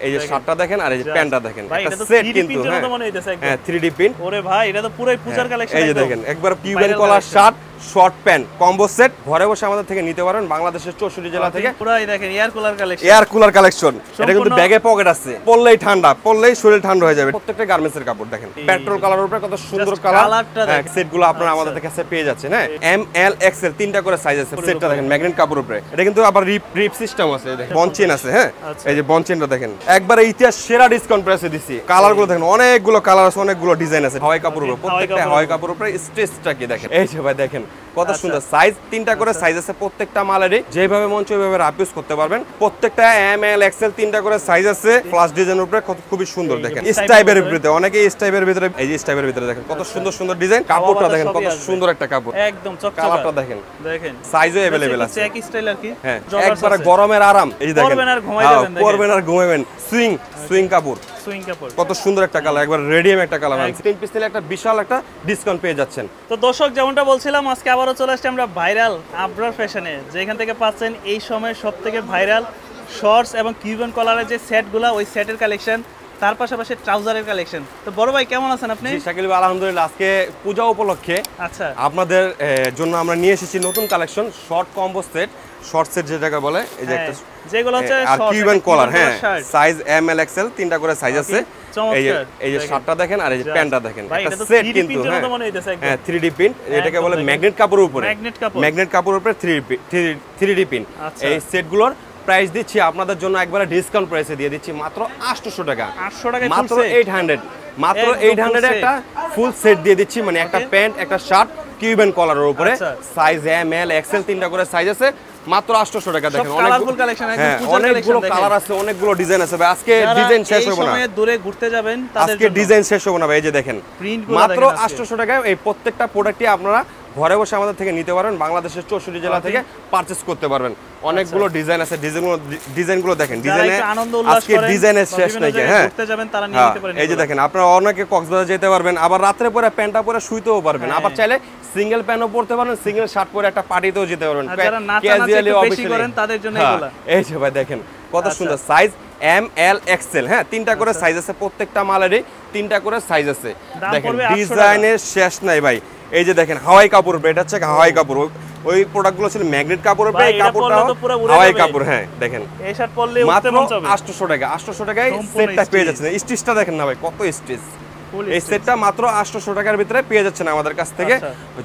এই যে শার্টটা দেখেন আর এই যে প্যান্টটা দেখেন, একটা সেট কিন্তু হ্যাঁ 3D প্রিন্ট। ওরে ভাই এটা তো পুরোই পূজার কালেকশন। এই যে দেখেন একবার Cuban collar shirt, short pant combo set, ঘরে বসে আমাদের থেকে নিতে পারেন বাংলাদেশের 64 জেলা থেকে। পুরাই দেখেন air cooler collection, air cooler collection. এটা কিন্তু ব্যাগে পকেট আছে, পরলেই ঠান্ডা, পরলেই শরীর ঠান্ডা হয়ে যাবে। প্রত্যেকটা গার্মেন্টসের কাপড় দেখেন পেট্রোল কালারের উপরে কত সুন্দর কালার। হ্যাঁ সেটগুলো আপনারা আমাদের কাছে পেয়ে যাচ্ছেন। হ্যাঁ এম এল এক্সেল তিনটা করে সাইজ আছে। সেটটা দেখেন ম্যাগনেট কাপড়ের উপরে, এটা কিন্তু আবার রিপ সিস্টেম আছে, দেখেন বনচেন আছে। হ্যাঁ এই যে বনচেনটা দেখেন একবারে ইতিহাস সেরা ডিসকাউন্ট প্রাইসে দিছি। কালারগুলো দেখেন অনেকগুলো কালার আছে, অনেকগুলো ডিজাইন আছে। হাওয়াই কাপড়ের উপরে, প্রত্যেকটা হাওয়াই কাপড়ের উপরে স্ট্রেচটা কি দেখেন। এই যে ভাই দেখেন কত সুন্দর সাইজ, তিনটা করে সাইজ আছে প্রত্যেকটা মালেরই। যেভাবে মন চায় ওইভাবে রাফ ইউজ করতে পারবেন। প্রত্যেকটা এম এল এক্সেল তিনটা করে সাইজ আছে। ফ্লাশ ডিজাইনের উপরে খুবই সুন্দর দেখেন। স্টাইপের ভিতরে অনেকে স্টাইপের ভিতরে, এই যে স্টাইপের ভিতরে দেখেন কত সুন্দর সুন্দর ডিজাইন। কাপড়টা দেখেন কত সুন্দর একটা কাপড়, একদম চকচকে। কালারটা দেখেন, দেখেন সাইজও अवेलेबल আছে। চেক স্টাইল আর কি। হ্যাঁ একবারে গরমের আরাম। এই যে দেখেন পরবেন আর ঘুমাই যাবেন, পরবেন আর ঘুমাবেন। সুইং কাপড়, সুইং কাপড় কত সুন্দর একটা কালার, একবার রেডিয়াম একটা কালার। 3 পিস নিলে একটা বিশাল একটা ডিসকাউন্ট পেয়ে যাচ্ছেন। তো দর্শক যেমনটা বলছিলাম, আজকে আবারও চলে আসছি আমরা ভাইরাল আবরার ফ্যাশনে, যেখান থেকে পাচ্ছেন এই সময় সবথেকে ভাইরাল শর্টস এবং কিউবেন কলারের যে সেটগুলো, ওই সেটের কালেকশন, তার পাশাপাশি ট্রাউজারের কালেকশন। তো বড় ভাই কেমন আছেন আপনি? জি শাকিল ভাই আলহামদুলিল্লাহ। আজকে পূজা উপলক্ষে আচ্ছা আপনাদের জন্য আমরা নিয়ে এসেছি নতুন collection, short combo set, short set যেটাকে বলে। এই যে একটা যেগুলো হচ্ছে আর কিউবেন কলার, হ্যাঁ সাইজ এম এল এক্সএল তিনটা করে সাইজ আছে। এই যে শার্টটা দেখেন আর এই যে প্যান্টটা দেখেন, একটা সেট কিন্তু হ্যাঁ 3D প্রিন্ট, এটাকে বলে ম্যাগনেট কাপড়ের উপরে। ম্যাগনেট কাপড়ের উপরে 3D প্রিন্ট। এই সেটগুলোর প্রাইস দিচ্ছি আপনাদের জন্য একবারে ডিসকাউন্ট প্রাইসে দিয়ে দিচ্ছি মাত্র 800 টাকা। 800 টাকা মাত্র 800, মাত্র 800 এ একটা ফুল সেট দিয়ে দিচ্ছি। মানে একটা প্যান্ট, একটা শার্ট, কিউবেন কলারের উপরে, সাইজ এম এল এক্সএল তিনটা করে সাইজ আছে। মাত্র 800 টাকা। দেখেন কালারফুল কালেকশন, একদম পূজার অনেকগুলো কালার আছে, অনেকগুলো ডিজাইন আছে। আজকে ডিজাইন শেষ হবে না, এই সময় দূরে ঘুরতে যাবেন তাদের জন্য আজকে ডিজাইন শেষ হবে না ভাই। এই যে দেখেন মাত্র 800 টাকায় এই প্রত্যেকটা প্রোডাক্টই আপনারা ঘরে বসে আমাদের থেকে নিতে পারবেন, বাংলাদেশের 64 জেলা থেকে পারচেজ করতে পারবেন। অনেকগুলো ডিজাইন আছে, ডিজাইনগুলো দেখেন। ডিজাইনে আজকে ডিজাইনের শেষ নাই। হ্যাঁ ঘুরতে যাবেন তারা নিয়ে নিতে পারেন। এই যে দেখেন আপনারা অনেকে কক্সবাজার যেতে পারবেন, আবার রাতে পরে প্যান্টটা পরে শুইতেও পারবেন, আবার চাইলে সিঙ্গেল প্যান্টও পরতে পারেন, সিঙ্গেল শার্ট পরে একটা পার্টিতেও যেতে পারবেন। ক্যাজুয়ালি বেশি করেন তাদের জন্য এগুলা। এই যে ভাই দেখেন কত সুন্দর সাইজ এম এল এক্সএল। হ্যাঁ তিনটা করে সাইজ আছে, প্রত্যেকটা মালেরই তিনটা করে সাইজ আছে। দেখেন ডিজাইনের শেষ নাই ভাই। এই যে দেখেন হাওয়াই কাপড়, এটা হচ্ছে হাওয়াই কাপড়। ওই প্রোডাক্টগুলো ছিল ম্যাগনেট কাপড়ের উপরে, এই কাপড়টা হাওয়াই কাপড়। হ্যাঁ দেখেন এই শার্ট পরলে মাত্র 800 টাকা। 800 টাকায় সেটটা পেয়ে যাচ্ছেন। স্টিচটা দেখেন না ভাই কত স্টিচ। এই সেটটা মাত্র 800 টাকার ভিতরে পেয়ে যাচ্ছেন আমাদের কাছ থেকে।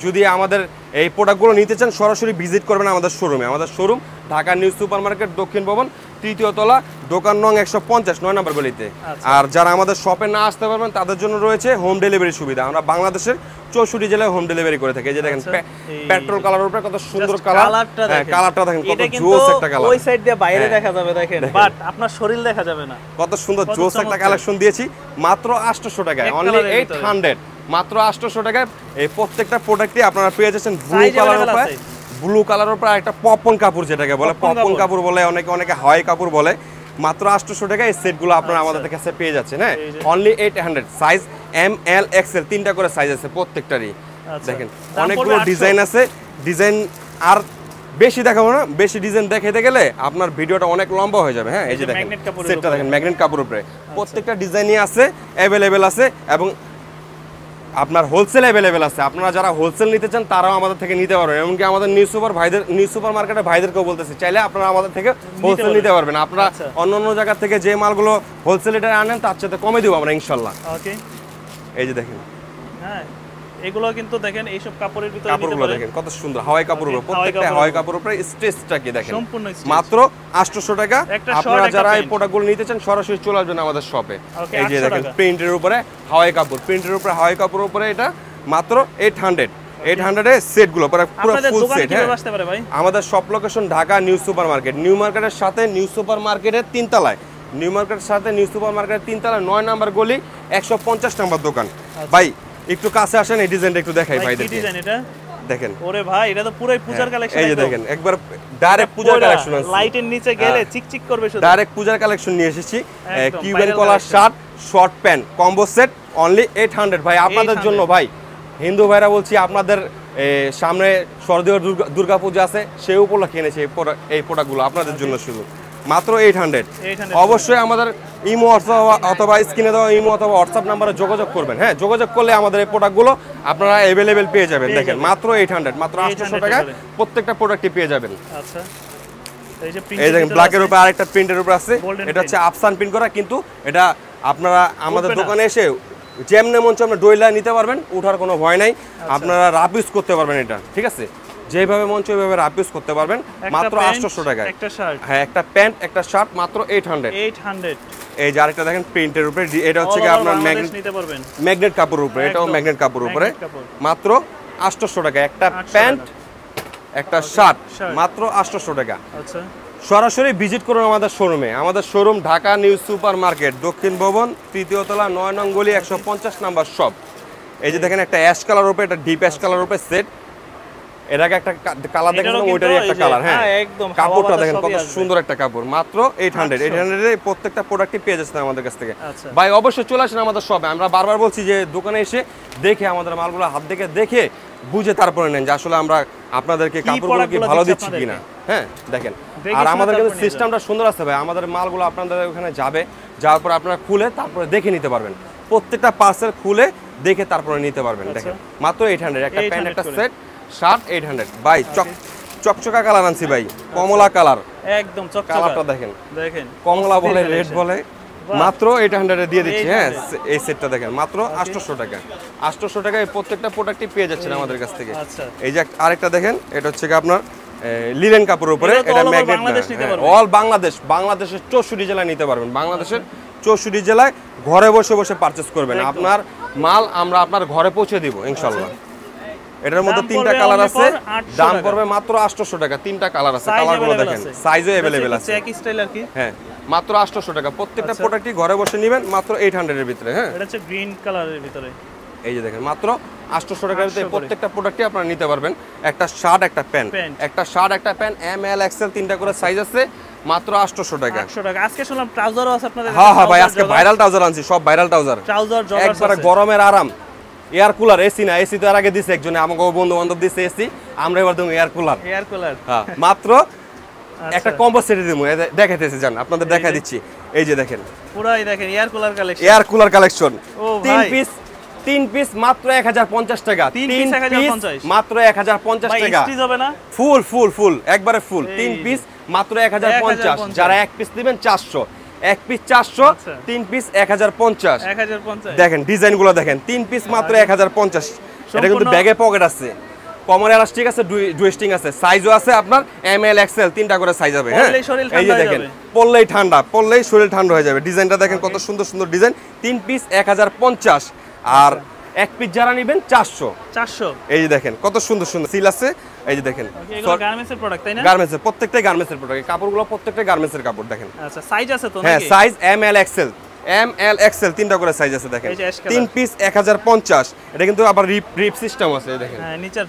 যদি আমাদের এই প্রোডাক্টগুলো নিতে চান সরাসরি ভিজিট করবেন আমাদের শোরুমে। আমাদের showroom Dhaka new super market, দক্ষিণ ভবন, 3য় তলা, দোকান নং 150, 9 নম্বর গলিতে। আর যারা আমাদের শপে না আসতে পারবেন তাদের জন্য রয়েছে হোম ডেলিভারি সুবিধা। আমরা বাংলাদেশের 64 জেলায় হোম ডেলিভারি করে থাকি। এই যে দেখেন পেট্রোল কালারের উপরে কত সুন্দর কালার। কালারটা দেখেন কত জোস একটা কালার। ওই সাইড দিয়ে বাইরে দেখা যাবে দেখেন, বাট আপনার শরীর দেখা যাবে না। কত সুন্দর জোস একটা কালেকশন দিয়েছি মাত্র 800 টাকায়, অনলি 800। মাত্র 800 টাকায় এই প্রত্যেকটা প্রোডাক্টই আপনারা পেয়ে যাচ্ছেন। ব্লু কালারের উপরে একটা পপকর্ন কাপড়, যেটাকে বলে পপকর্ন কাপড় বলে, অনেকে হাওয়াই কাপড় বলে। মাত্র 800 টাকায় এই সেটগুলো আপনারা আমাদের কাছে পেয়ে যাচ্ছেন। হ্যাঁ only 800, size M L XL তিনটা করে সাইজ আছে প্রত্যেকটারই। দেখেন অনেকগুলো ডিজাইন আছে। ডিজাইন আর বেশি দেখাবো না, বেশি ডিজাইন দেখাইতে গেলে আপনার ভিডিওটা অনেক লম্বা হয়ে যাবে। হ্যাঁ এই যে দেখেন সেটটা দেখেন ম্যাগনেট কাপড়ের উপরে, প্রত্যেকটা ডিজাইনই আছে, অ্যাভেলেবেল আছে এবং আপনার হোলসেল অ্যাভেলেবেল আছে। আপনারা যারা হোলসেল নিতে চান তারাও আমাদের থেকে নিতে পারবেন। এমনকি আমাদের নিউ সুপার মার্কেটের ভাইদেরকেও বলতেছি, চাইলে আপনারা আমাদের থেকে হোলসেল নিতে পারবেন। আপনারা অন্য জায়গা থেকে যে মালগুলো হোলসেল রেটে আনেন তার চেয়ে কমে দিব আমরা ইনশাল্লাহ। ওকে এই যে দেখেন, হ্যাঁ এগুলো কিন্তু দেখেন এইসব কাপড়ের ভিতরে কাপড়গুলো দেখেন কত সুন্দর হাওয়াই কাপড়ের উপর, প্রত্যেকটা হাওয়াই কাপড়ের উপরে স্ট্রেচটা কি দেখেন মাত্র 800 টাকা। আপনারা যারা এই প্রোডাক্টগুলো নিতে চান সরাসরি চলে আসবেন আমাদের শপে। এই যে দেখেন প্রিন্টের উপরে হাওয়াই কাপড়, প্রিন্টের উপরে হাওয়াই কাপড়ের উপরে এটা মাত্র 800 এ সেটগুলো পুরো ফুল সেট। আমাদের shop location Dhaka new super market, new মার্কেটের সাথে নিউ সুপার মার্কেটের 3 তলায়, নিউ মার্কেটের সাথে নিউ সুপার মার্কেটের 3 তলায় 9 নম্বর গলি, 150 নম্বর দোকান। ভাই একটু কাছে আসেন, এই ডিজাইনটা একটু দেখাই ভাইদের। ডিজাইন এটা দেখেন, ওরে ভাই এটা তো পুরোই পূজার কালেকশন। এই যে দেখেন একবার ডাইরেক্ট পূজার কালেকশন আছে, লাইটের নিচে গেলে চিকচিক করবে শুধু। ডাইরেক্ট পূজার কালেকশন নিয়ে এসেছি। Cuban collar shirt, short pant combo set only 800 ভাই আপনাদের জন্য। ভাই হিন্দু ভাইরা বলছি, আপনাদের সামনে শারদীয় দুর্গাপূজা আছে, সেই উপলক্ষে এনেছি এই প্রোডাক্টগুলো আপনাদের জন্য শুধু। মাত্র 800। অবশ্যই আমাদের ইমো অথবা স্ক্রিনে দেওয়া ইমো অথবা হোয়াটসঅ্যাপ নাম্বারে যোগাযোগ করবেন। হ্যাঁ, যোগাযোগ করলে আমাদের এই প্রোডাক্টগুলো আপনারা অ্যাভেলেবেল পেয়ে যাবেন। দেখেন মাত্র 800, মাত্র 800 টাকায় প্রত্যেকটা প্রোডাক্টই পেয়ে যাবেন। আচ্ছা, এই দেখেন ব্ল্যাকের উপরে আরেকটা প্রিন্টের উপর আছে, এটা হচ্ছে আফসান প্রিন্ট করা, কিন্তু এটা আপনারা আমাদের দোকানে এসে যেমনে মন চায় ডইলা নিতে পারবেন, ওঠার কোনো ভয় নাই। আপনারা রাফ ইউজ করতে পারবেন এটা, ঠিক আছে? যেভাবে মন চায় ওইভাবে রাফ ইউজ করতে পারবেন মাত্র 800 টাকায়। একটা শার্ট, হ্যাঁ, একটা প্যান্ট একটা শার্ট মাত্র 800। এই যে আরেকটা দেখেন প্রিন্টের উপরে, এটা হচ্ছে কি আপনার ম্যাগনেট কাপড়ের উপরে, এটাও ম্যাগনেট কাপড়ের উপরে মাত্র 800 টাকা। একটা প্যান্ট একটা শার্ট মাত্র 800 টাকা। আচ্ছা, সরাসরি ভিজিট করুন আমাদের শোরুমে। আমাদের showroom Dhaka new super market, দক্ষিণ ভবন, 3য় তলা, 9 নং গলি, 150 নাম্বার শপ। এই যে দেখেন একটা অ্যাশ কালার উপরে, একটা ডিপ অ্যাশ কালার উপরে সেট, এর আগে একটা কালার দেখেন, ওইটারই একটা কালার। হ্যাঁ, একদম কাপড়টা দেখেন কত সুন্দর একটা কাপড়, মাত্র 800 এর প্রত্যেকটা প্রোডাক্টই পেয়ে যাচ্ছেন আমাদের কাছ থেকে। ভাই অবশ্যই চলে আসেন আমাদের শপে। আমরা বারবার বলছি যে দোকানে এসে দেখে আমাদের মালগুলো হাত দেখে বুঝে তারপরে নেন যে আসলে আমরা আপনাদেরকে কাপড়গুলো কি ভালো দিচ্ছি কিনা। হ্যাঁ, দেখেন আর আমাদের কিন্তু সিস্টেমটা সুন্দর আছে ভাই। আমাদের মালগুলো আপনাদের ওখানে যাবে, যাওয়ার পর আপনারা খুলে তারপরে দেখে নিতে পারবেন, প্রত্যেকটা পার্সেল খুলে দেখে তারপরে নিতে পারবেন। দেখেন মাত্র 800, একটা প্যান্ট একটা সেট শার্ট 800। ভাই চকচকা কালার আনছি ভাই, কমলা কালার, একদম চকচকা কালারটা দেখেন, কমলা বলে রেড বলে, মাত্র 800 এ দিয়ে দিচ্ছি। হ্যাঁ, এই সেটটা দেখেন মাত্র 800 টাকা। 800 টাকায় প্রত্যেকটা প্রোডাক্টই পেয়ে যাচ্ছেন আমাদের কাছ থেকে। এই যে আরেকটা দেখেন, এটা হচ্ছে আপনার লিলেন কাপড়ের উপরে, এটা ম্যাগনেট না, অল বাংলাদেশের 64 জেলায় নিতে পারবেন। বাংলাদেশের 64 জেলায় ঘরে বসে পারচেজ করবেন। আপনার মাল আমরা আপনার ঘরে পৌঁছে দিব ইনশাআল্লাহ। এটার মধ্যে 3টা কালার আছে, দাম পড়বে মাত্র 800 টাকা। 3টা কালার আছে, কালারগুলো দেখেন, সাইজও अवेलेबल আছে। এক স্টাইল আর কি। হ্যাঁ, মাত্র 800 টাকা। প্রত্যেকটা প্রোডাক্টই ঘরে বসে নেবেন মাত্র 800 এর ভিতরে। হ্যাঁ, এটা হচ্ছে গ্রিন কালারের ভিতরে। এই যে দেখেন মাত্র 800 টাকার ভিতরে প্রত্যেকটা প্রোডাক্টই আপনারা নিতে পারবেন। একটা শার্ট একটা প্যান্ট, একটা শার্ট একটা প্যান্ট, এম এল এক্সেল 3টা করে সাইজ আছে, মাত্র 800 টাকা। 800 টাকা। আজকে শুনলাম ট্রাউজারও আছে আপনাদের। হ্যাঁ ভাই, আজকে ভাইরাল ট্রাউজার আনছি, সব ভাইরাল ট্রাউজার, একবারে গরমের আরাম। এয়ার কুলার, এসি না, এসি তো এর আগে দিছে একজনে, আমাকে বন্ধু বান্ধব দিছে এসি, আমরা এবার দেবো এয়ার কুলার। হ্যাঁ, মাত্র একটা কম্বো সেট দেবো, দেখাইতেছি জান, আপনাদের দেখা দিচ্ছি। এই যে দেখেন পুরাই দেখেন এয়ার কুলার কালেকশন। 3 পিস মাত্র 1050 টাকা। 3 পিস মাত্র 1050 টাকা। ফুল একবারে ফুল। 3 পিস মাত্র 1050। যারা এক পিস নেবেন 400, এক পিস 400, 3 পিস 1050। দেখেন ডিজাইনগুলো দেখেন, 3 পিস মাত্র 1050। এটা কিন্তু ব্যাগে পকেট আছে, কমন এলাস্টিক আছে, ডুয়েস্টিং আছে, সাইজও আছে আপনার এম এল এক্সেল 3টা করে সাইজ হবে। হ্যাঁ, এই যে দেখেন পরলেই শরীর ঠান্ডা হয়ে যাবে। ডিজাইনটা দেখেন কত সুন্দর ডিজাইন। 3 পিস 1050, আর এক পিস যারা নেবেন 400। এই যে দেখেন কত সুন্দর সিল আছে। এই যে দেখেন গার্মেন্টসের প্রোডাক্ট, তাই না? গার্মেন্টসের, প্রত্যেকটাই গার্মেন্টসের প্রোডাক্ট। কাপড়গুলো প্রত্যেকটাই গার্মেন্টসের কাপড়। দেখেন আচ্ছা, সাইজ আছে তো নাকি? হ্যাঁ, সাইজ এম এল এক্সেল 3টা করে সাইজ আছে। দেখেন 3 পিস 1050। এটা কিন্তু আবার রিপ সিস্টেম আছে। দেখেন নিচে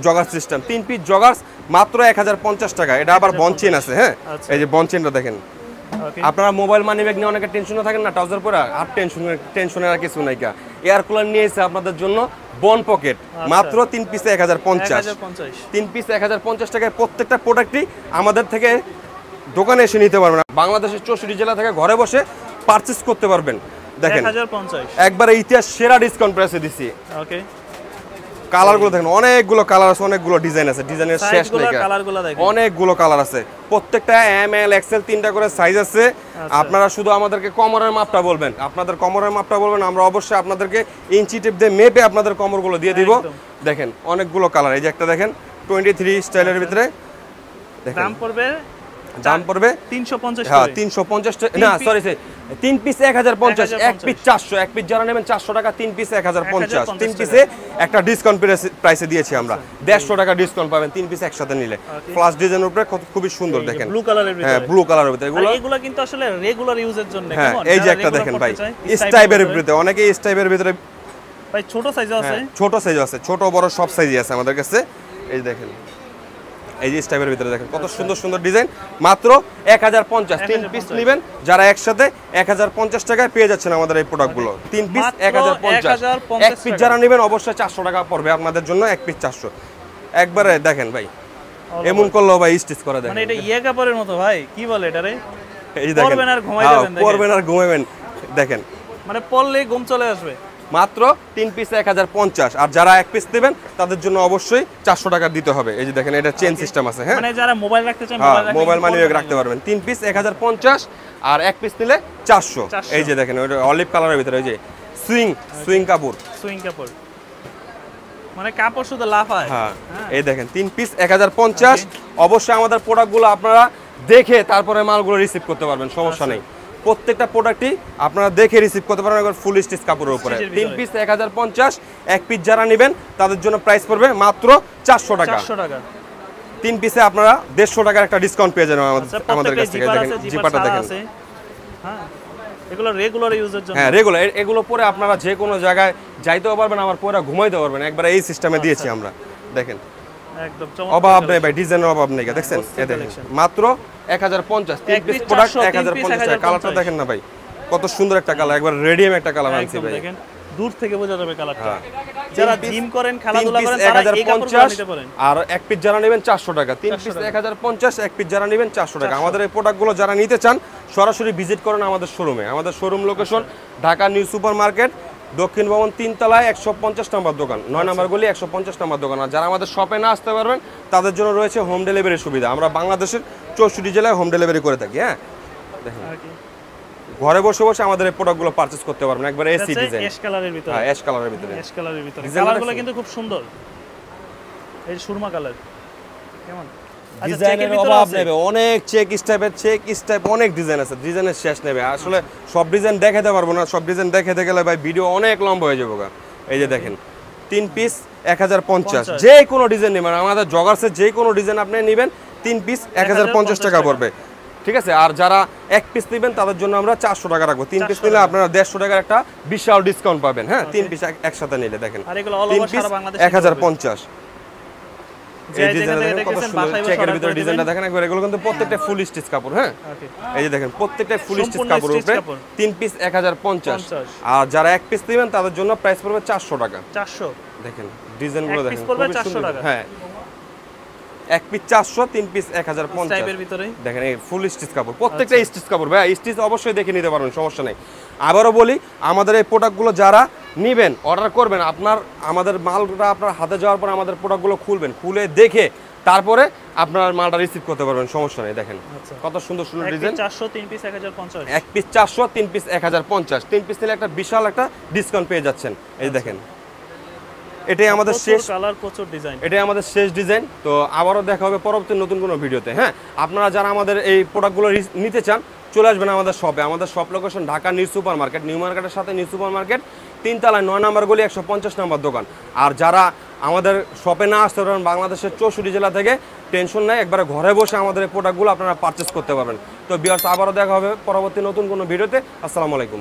জগার সিস্টেম, 3 পিস জগার্স মাত্র 1050 টাকা। এটা আবার বনচেন আছে। হ্যাঁ, এই যে বনচেনটা দেখেন। আপনারা মোবাইল মানি ব্যাগ নিয়ে অনেকে টেনশনে থাকেন না, ট্রাউজার পরে, আর টেনশনের আর কিছু নাই। এয়ার কুলার নিয়েছে আপনাদের জন্য বন পকেট, মাত্র 3 পিসে 1050। 3 পিস 1050 টাকায় প্রত্যেকটা প্রোডাক্টই আমাদের থেকে দোকানে এসে নিতে পারবেন। বাংলাদেশের 64 জেলা থেকে ঘরে বসে পারচেজ করতে পারবেন। দেখেন একবারে ইতিহাস সেরা ডিসকাউন্ট প্রাইসে দিছি। ওকে, কালারগুলো দেখেন, অনেকগুলো কালার আছে, অনেকগুলো ডিজাইন আছে, ডিজাইনের শেষ নেই, অনেকগুলো কালার আছে। প্রত্যেকটা এম এল এক্সেল 3টা করে সাইজ আছে। আপনারা শুধু আমাদেরকে কোমরের মাপটা বলবেন, আমরা অবশ্যই আপনাদেরকে ইঞ্চি টেপ দিয়ে মেপে আপনাদের কোমরগুলো দিয়ে দিব। দেখেন অনেকগুলো কালার। এই যে একটা দেখেন 23 স্টাইলের ভিতরে, দাম পড়বে 350। হ্যাঁ, 350 না, সরি 3 পিস 1050, এক পিস 400। এক পিস যারা নেবেন 400 টাকা, 3 পিস 1050। 3 পিসে একটা ডিসকাউন্ট প্রাইসে দিয়েছি আমরা, 150 টাকা ডিসকাউন্ট পাবেন 3 পিস একসাথে নিলে। ফ্লাশ ডিজাইনের উপরে খুবই সুন্দর। দেখেন ব্লু কালারের ভিতরে। হ্যাঁ, ব্লু কালারের ভিতরে। এগুলো কিন্তু আসলে রেগুলার ইউজের জন্য। হ্যাঁ, এই যে একটা দেখেন ভাই, স্টাইপের ভিতরে, অনেকে স্টাইপের ভিতরে ভাই ছোট সাইজও আছে। ছোট সাইজও আছে, ছোট বড় সব সাইজই আছে আমাদের কাছে। এই দেখেন, এই যে স্টাইপের ভিতরে দেখেন কত সুন্দর ডিজাইন, মাত্র 1050। 3 পিস নেবেন যারা একসাথে 1050 টাকায় পেয়ে যাচ্ছেন আমাদের এই প্রোডাক্টগুলো। 3 পিস 1050। এক পিস যারা নেবেন অবশ্যই 400 টাকা পড়বে আপনাদের জন্য, এক পিস 400। একবারে দেখেন ভাই এমন করলেও ভাই স্টিচ করে দেন। মানে এটা ইয়ে কাপড়ের মতো ভাই, কি বলে এটা রে? এই দেখেন, পরবেন আর ঘুমাই যাবেন, দেখেন। পরবেন আর ঘুমাবেন, দেখেন মানে পরলেই ঘুম চলে আসবে। মাত্র 3 পিস 1050। আর যারা এক পিস নেবেন তাদের জন্য অবশ্যই 400 টাকা দিতে হবে। এই যে দেখেন, এটা চেন সিস্টেম আছে, হ্যাঁ, মানে যারা মোবাইল রাখতে চান মোবাইল মানি ব্যাগ রাখতে পারবেন। 3 পিস 1050 আর এক পিস নিলে 400। এই যে দেখেন, ওটা অলিভ কালারের ভিতরে, ওই যে সুইং কাপড়, সুইং কাপড়, মানে কাপড় শুধু লাফায়। হ্যাঁ, এই দেখেন 3 পিস 1050। অবশ্যই আমাদের প্রোডাক্টগুলো আপনারা দেখে তারপরে মালগুলো রিসিভ করতে পারবেন, সমস্যা নেই। প্রত্যেকটা প্রোডাক্টই আপনারা দেখে রিসিভ করতে পারবেন একবার ফুল স্টিচ কাপড়ের উপরে। 3 পিস 1050, এক পিস যারা নেবেন তাদের জন্য প্রাইস পড়বে মাত্র 400 টাকা। 400 টাকা। 3 পিসে আপনারা 150 টাকার একটা ডিসকাউন্ট পেয়ে যাবেন আমাদের কাছ থেকে। দেখেন জিপারটা দেখেন, হ্যাঁ, এগুলো রেগুলার ইউজের জন্য। হ্যাঁ, রেগুলার। এগুলো পরে আপনারা যে কোনো জায়গায় যাইতেও পারবেন, আবার পরে ঘুমাইতেও পারবেন, একবার এই সিস্টেমে দিয়েছি আমরা। দেখেন একদম অভাব নেই ভাই, ডিজাইনের অভাব নেই। দেখছেন, এই দেখেন মাত্র 1050। 3 পিস প্রোডাক্ট 1050 টাকা। কালারটা দেখেন না ভাই, কত সুন্দর একটা কালার, একবার রেডিয়াম একটা কালার আনছি ভাই। দেখেন দূর থেকে বোঝা যাবে কালারটা। যারা জিম করেন, খেলাধুলা করেন, তারা এই কাপড়গুলো 1050 নিতে পারেন। আর এক পিস যারা নেবেন 400 টাকা। 3 পিস 1050, এক পিস যারা নেবেন 400 টাকা। আমাদের এই প্রোডাক্টগুলো যারা নিতে চান সরাসরি ভিজিট করেন আমাদের শোরুমে। আমাদের showroom location Dhaka new super market, দক্ষিণ ভবন 3 তলায় 150 নম্বর দোকান, 9 নম্বর গলি 150 নম্বর দোকান। আর যারা আমাদের শপে না আসতে পারবেন তাদের জন্য রয়েছে হোম ডেলিভারির সুবিধা। আমরা বাংলাদেশের 64 জেলায় হোম ডেলিভারি করে থাকি। হ্যাঁ, দেখেন ঘরে বসে বসে আমাদের এই প্রোডাক্টগুলো পারচেজ করতে পারবেন, একবার এসি ডিজাইন, অ্যাশ কালারের ভিতরে। হ্যাঁ, অ্যাশ কালারের ভিতরে, অ্যাশ কালারের ভিতরে কালারগুলো কিন্তু খুব সুন্দর। এই সুরমা কালার কেমন? ডিজাইনের অভাব নেবে, অনেক চেক স্টাইপ অনেক ডিজাইন আছে, ডিজাইনের শেষ নেবে। আসলে সব ডিজাইন দেখাতে পারবো না, সব ডিজাইন দেখাতে গেলে ভাই ভিডিও অনেক লম্বা হয়ে যাবে। এই যে দেখেন 3 পিস 1050, যে কোনো ডিজাইন নেবেন আমাদের জগার্সের যে কোনো ডিজাইন আপনি নেবেন 3 পিস 1050 টাকা পড়বে, ঠিক আছে। আর যারা এক পিস নেবেন তাদের জন্য আমরা 400 টাকা রাখবো। 3 পিস নিলে আপনারা 150 টাকার একটা বিশাল ডিসকাউন্ট পাবেন। হ্যাঁ, 3 পিস একসাথে নিলে দেখেন 3 পিস 1050। এই ডিজাইনটা দেখেন কত সুন্দর, চেকের ভিতরে ডিজাইনটা দেখেন একবার। এগুলো কিন্তু প্রত্যেকটা ফুল স্টিচ কাপড়। হ্যাঁ, এই যে দেখেন প্রত্যেকটা ফুল স্টিচ কাপড়ের উপরে 3 পিস 1050। আর যারা এক পিস নেবেন তাদের জন্য প্রাইস পড়বে 400 টাকা। 400। দেখেন ডিজাইনগুলো দেখেন, পড়বে 400 টাকা। হ্যাঁ, এক পিস 400, 3 পিস 1050 টাইপের ভিতরে। দেখেন এই ফুল স্টিচ কাপড়, প্রত্যেকটা স্টিচ কাপড় ভাই। স্টিচ অবশ্যই দেখে নিতে পারবেন, সমস্যা নেই। আবারও বলি, আমাদের এই প্রোডাক্টগুলো যারা নেবেন, অর্ডার করবেন, আমাদের মালটা আপনার হাতে যাওয়ার পর আমাদের প্রোডাক্টগুলো খুলবেন, খুলে দেখে তারপরে আপনার মালটা রিসিভ করতে পারবেন, সমস্যা নেই। দেখেন কত সুন্দর সুন্দর ডিজাইন। 400, 3 পিস 1050। এক পিস 400, 3 পিস 1050। 3 পিস নিলে একটা বিশাল একটা ডিসকাউন্ট পেয়ে যাচ্ছেন। এই দেখেন এটাই আমাদের শেষ কালার, প্রচুর ডিজাইন, এটাই আমাদের শেষ ডিজাইন। তো আবারও দেখা হবে পরবর্তী নতুন কোনো ভিডিওতে। হ্যাঁ, আপনারা যারা আমাদের এই প্রোডাক্টগুলো নিতে চান চলে আসবেন আমাদের শপে। আমাদের shop location Dhaka new super market, new মার্কেটের সাথে নিউ সুপার মার্কেট, 3 তলায় 9 নম্বর গলি 150 নম্বর দোকান। আর যারা আমাদের শপে না আসতে পারবেন বাংলাদেশের 64 জেলা থেকে, টেনশন নাই, একবারে ঘরে বসে আমাদের এই প্রোডাক্টগুলো আপনারা পারচেস করতে পারবেন। তো ভিউয়ার্স, আবারও দেখা হবে পরবর্তী নতুন কোনো ভিডিওতে। আসসালামু আলাইকুম।